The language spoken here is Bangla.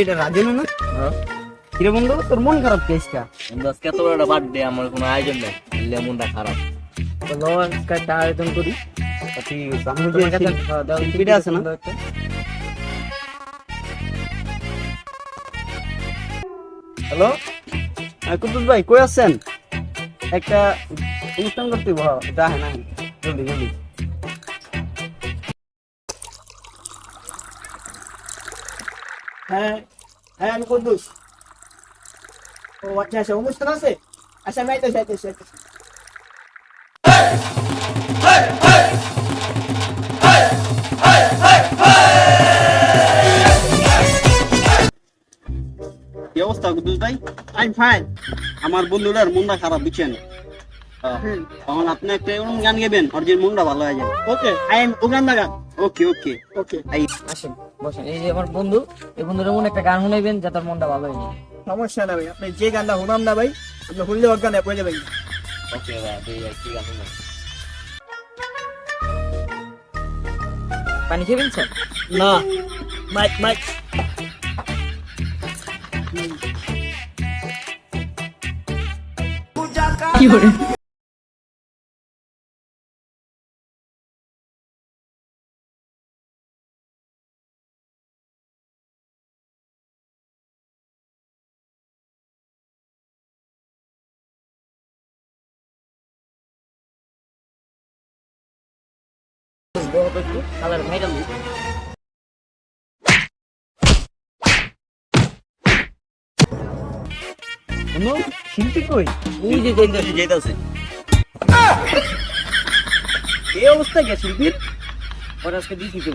এটা রাজেন না? কিরে বন্ধু, তোর মন খারাপ কেসটা? বন্ধু আজকে এত বড় একটা বার্থডে, আমার কোনো আয়োজন নেই, এলে মনটা খারাপ। চলো একটা আয়োজন করি। ঠিক আছে, আমি যে শিল্পীটা আছে না, হ্যালো কুদ্দুস ভাই কই আছেন? একটা অনুষ্ঠান করতে যা হ্যাঁ না, জলদি জলদি। হ্যাঁ হ্যাঁ, আমি কুদ্দুস। ও আচ্ছা আচ্ছা, অনুষ্ঠান আছে। আচ্ছা আমি আইতেছি। কি অবস্থা কুদ্দুস ভাই? I am fine. আমার বন্ধুটার মনটা খারাপ, বুঝছেন? তখন আপনি একটা এরকম গান গাবেন ওর যে মনটা ভালো হয়ে যাবে। ওকে, আই এম উগান্ডা গান। ওকে ওকে ওকে, আসেন বসেন, এই যে আমার বন্ধু, এই বন্ধুর মনে একটা গান শুনাইবেন যাতে তার মনটা ভালো হয়ে যায়। সমস্যা না ভাই, আপনি যে গানটা শুনাম না ভাই, আপনি শুনলে ওর গানে পড়ে যাবেন। ওকে ভাই, কি গান শুনবেন? পানি খেয়ে ফেলছেন? না, মাইক। কি করে? কালার ভাইরাল কোনো শিল্পী কই? ওই যে যেতেছে। এই অবস্থা কে শিল্পীর? ওর আজকে দিছি তো।